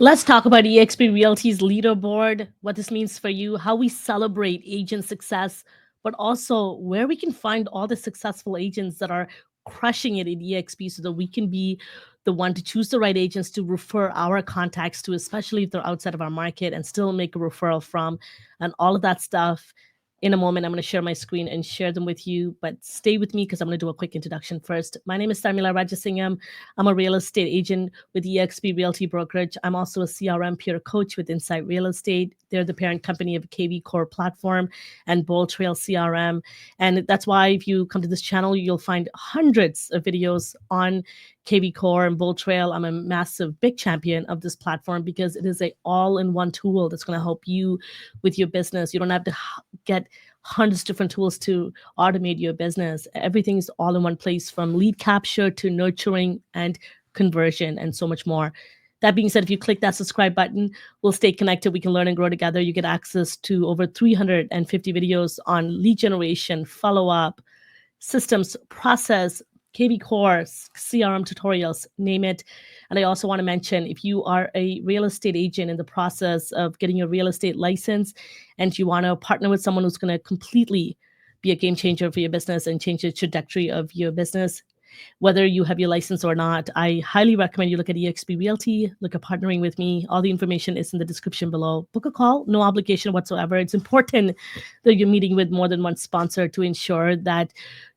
Let's talk about eXp Realty's leaderboard, what this means for you, how we celebrate agent success, but also where we can find all the successful agents that are crushing it in eXp so that we can be the one to choose the right agents to refer our contacts to, especially if they're outside of our market and still make a referral from, and all of that stuff. In a moment, I'm going to share my screen and share them with you, but stay with me because I'm going to do a quick introduction first. My name is Tharmila Rajasingam. I'm a real estate agent with eXp Realty Brokerage. I'm also a CRM peer coach with Insight Real Estate. They're the parent company of KV Core Platform and Bold Trail CRM. And that's why if you come to this channel, you'll find hundreds of videos on KV Core and Bold Trail. I'm a massive, big champion of this platform because it is a all-in-one tool that's going to help you with your business. You don't have to get hundreds of different tools to automate your business. Everything is all in one place, from lead capture to nurturing and conversion and so much more. That being said, if you click that subscribe button, we'll stay connected. We can learn and grow together. You get access to over 350 videos on lead generation, follow-up, systems, process, KV Core, CRM tutorials, name it. And I also want to mention, if you are a real estate agent in the process of getting your real estate license and you want to partner with someone who's going to completely be a game changer for your business and change the trajectory of your business, whether you have your license or not, I highly recommend you look at eXp Realty, look at partnering with me. All the information is in the description below. Book a call, no obligation whatsoever. It's important that you're meeting with more than one sponsor to ensure that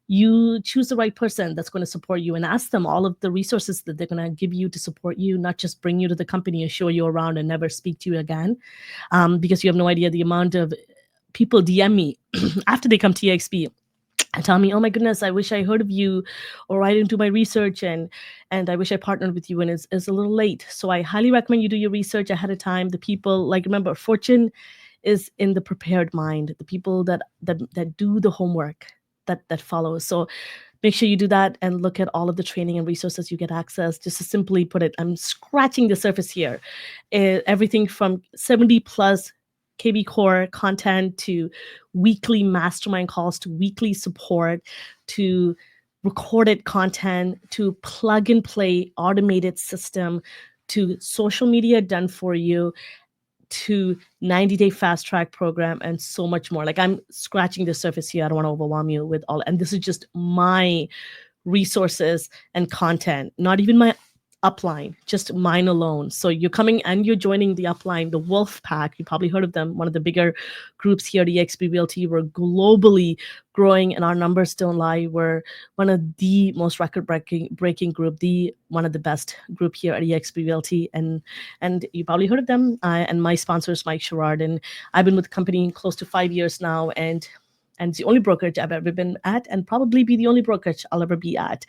you choose the right person that's going to support you, and ask them all of the resources that they're going to give you to support you, not just bring you to the company and show you around and never speak to you again, because you have no idea the amount of people DM me after they come to eXp and tell me, "Oh my goodness, I wish I heard of you," or "I didn't do my research and I wish I partnered with you," and it's a little late. So I highly recommend you do your research ahead of time. The people, like, remember, fortune is in the prepared mind, the people that do the homework, that follows. So make sure you do that and look at all of the training and resources you get access. Just to simply put it, I'm scratching the surface here. Everything from 70 plus KV Core content to weekly mastermind calls to weekly support to recorded content to plug and play automated system to social media done for you to 90-day fast track program and so much more. Like, I'm scratching the surface here. I don't want to overwhelm you with all, and this is just my resources and content, not even my upline, just mine alone. So you're coming and you're joining the upline, the Wolf Pack. You probably heard of them, one of the bigger groups here at eXp Realty. We're globally growing and our numbers don't lie. We're one of the most record-breaking group, the one of the best group here at eXp Realty. And you probably heard of them. And my sponsor is Mike Sherrard. And I've been with the company close to 5 years now. And it's the only brokerage I've ever been at, and probably be the only brokerage I'll ever be at.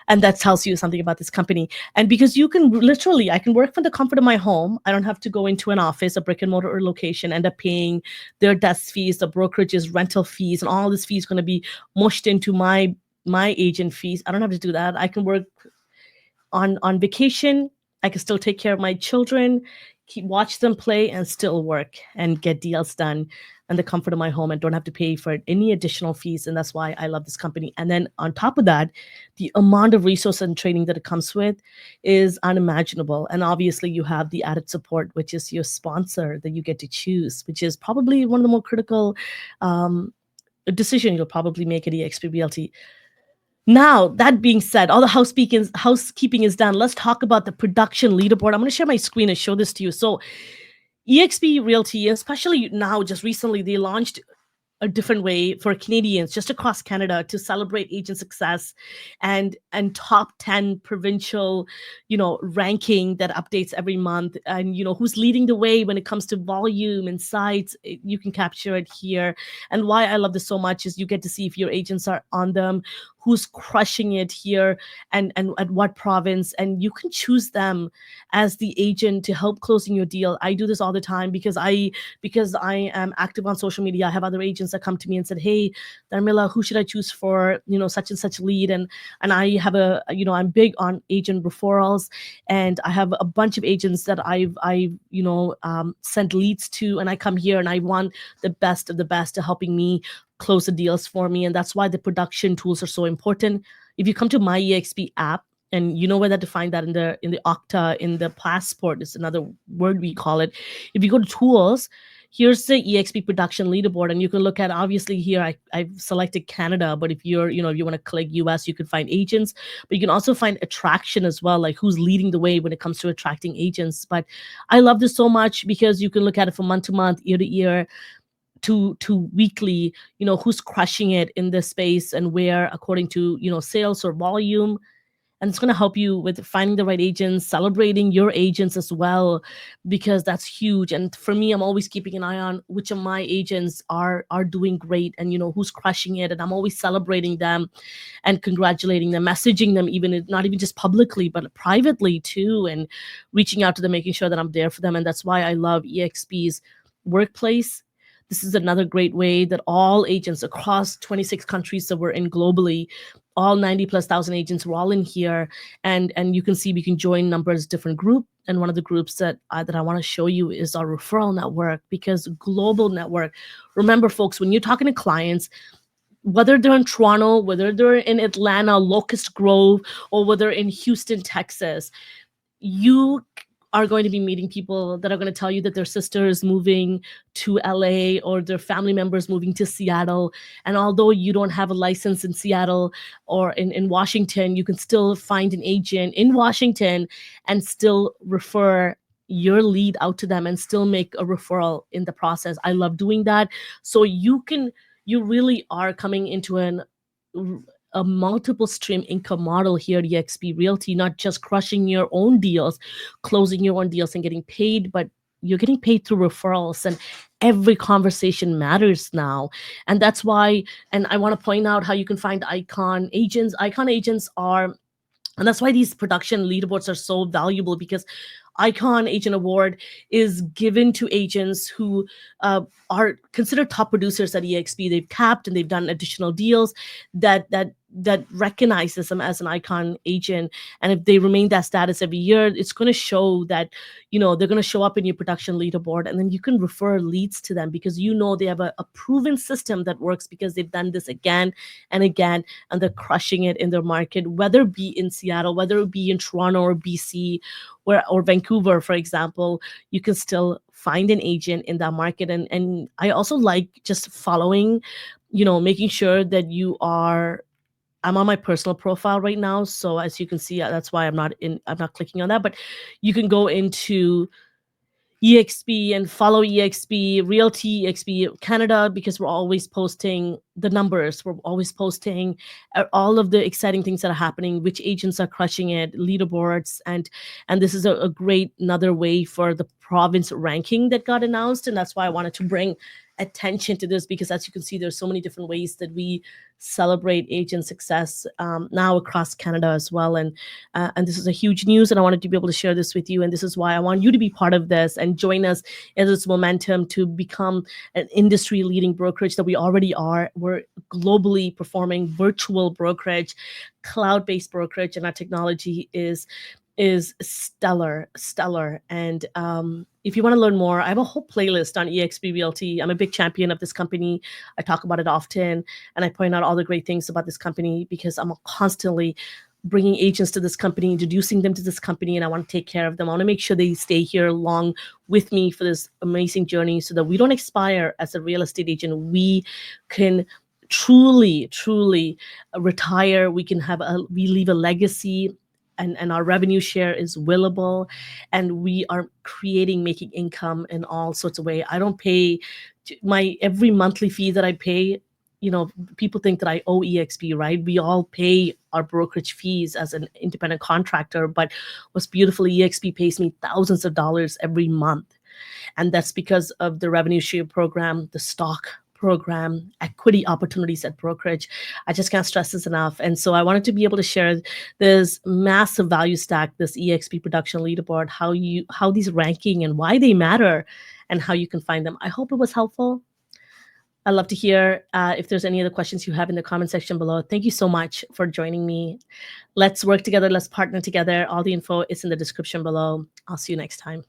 And that tells you something about this company. And because you can literally, I can work from the comfort of my home. I don't have to go into an office, a brick and mortar location, end up paying their desk fees, the brokerage's rental fees, and all this fees going to be mushed into my agent fees. I don't have to do that. I can work on vacation. I can still take care of my children, watch them play, and still work and get deals done in the comfort of my home and don't have to pay for any additional fees. And that's why I love this company. And then on top of that, the amount of resource and training that it comes with is unimaginable. And obviously you have the added support, which is your sponsor that you get to choose, which is probably one of the more critical decision you'll probably make at eXp Realty. Now, that being said, all the housekeeping is done. Let's talk about the production leaderboard. I'm going to share my screen and show this to you. So eXp Realty, especially now, just recently, they launched a different way for Canadians just across Canada to celebrate agent success and top 10 provincial, ranking that updates every month, and who's leading the way when it comes to volume and sites. You can capture it here. And why I love this so much is you get to see if your agents are on them, who's crushing it here, and at what province, and you can choose them as the agent to help closing your deal. I do this all the time because I am active on social media. I have other agents that come to me and said, "Hey, Tharmila, who should I choose for, such and such lead?" And I have I'm big on agent referrals, and I have a bunch of agents that I've sent leads to, and I come here and I want the best of the best to helping me close the deals for me. And that's why the production tools are so important. If you come to my eXp app, And you know where that to find that in the Okta, in the passport is another word we call it. If you go to tools, here's the eXp Production Leaderboard, and you can look at, obviously here I've selected Canada, but if you're, if you want to click US, you can find agents, but you can also find attraction as well, like who's leading the way when it comes to attracting agents. But I love this so much because you can look at it from month to month, year to year, to weekly, who's crushing it in this space and where, according to, sales or volume. And it's going to help you with finding the right agents, celebrating your agents as well, because that's huge. And for me, I'm always keeping an eye on which of my agents are doing great, and who's crushing it, and I'm always celebrating them and congratulating them, messaging them, even not even just publicly but privately too, and reaching out to them, making sure that I'm there for them. And that's why I love eXp's workplace. This is another great way that all agents across 26 countries that we're in globally, all 90 plus thousand agents, we're all in here. And you can see we can join numbers, different group. And one of the groups that I want to show you is our referral network, because global network. Remember, folks, when you're talking to clients, whether they're in Toronto, whether they're in Atlanta, Locust Grove, or whether in Houston, Texas, you are going to be meeting people that are going to tell you that their sister is moving to LA, or their family members moving to Seattle. And although you don't have a license in Seattle or in Washington, you can still find an agent in Washington and still refer your lead out to them and still make a referral in the process. I love doing that. So you really are coming into a multiple stream income model here at eXp Realty, not just crushing your own deals, closing your own deals and getting paid, but you're getting paid through referrals, and every conversation matters now. And that's why, and I want to point out how you can find icon agents. Icon agents are, and that's why these production leaderboards are so valuable, because Icon Agent Award is given to agents who are considered top producers at eXp. They've capped and they've done additional deals that recognizes them as an icon agent. And if they remain that status every year, it's going to show that, they're going to show up in your production leaderboard, and then you can refer leads to them because they have a proven system that works, because they've done this again and again, and they're crushing it in their market, whether it be in Seattle, whether it be in Toronto or BC, or Vancouver, for example. You can still find an agent in that market. And I also like just following, making sure that I'm on my personal profile right now. So as you can see, that's why I'm not clicking on that, but you can go into eXp and follow eXp Realty, eXp Canada, because we're always posting the numbers. We're always posting all of the exciting things that are happening, which agents are crushing it, leaderboards, and this is a great another way for the province ranking that got announced. And that's why I wanted to bring attention to this, because as you can see, there's so many different ways that we celebrate agent success now across Canada as well. And this is a huge news, and I wanted to be able to share this with you. And this is why I want you to be part of this and join us in this momentum to become an industry leading brokerage that we already are. We're globally performing virtual brokerage, cloud-based brokerage, and our technology is stellar. And if you want to learn more, I have a whole playlist on eXp Realty. I'm a big champion of this company. I talk about it often, and I point out all the great things about this company, because I'm constantly bringing agents to this company, introducing them to this company, and I want to take care of them. I want to make sure they stay here along with me for this amazing journey, so that we don't expire as a real estate agent. We can truly retire. We can we leave a legacy, and our revenue share is willable, and we are making income in all sorts of ways. I don't pay every monthly fee that I pay. People think that I owe eXp, right? We all pay our brokerage fees as an independent contractor, but what's beautiful, eXp pays me thousands of dollars every month. And that's because of the revenue share program, the stock program, equity opportunities at brokerage. I just can't stress this enough. And so I wanted to be able to share this massive value stack, this eXp Production Leaderboard, how these ranking and why they matter, and how you can find them. I hope it was helpful. I'd love to hear if there's any other questions you have in the comment section below. Thank you so much for joining me. Let's work together. Let's partner together. All the info is in the description below. I'll see you next time.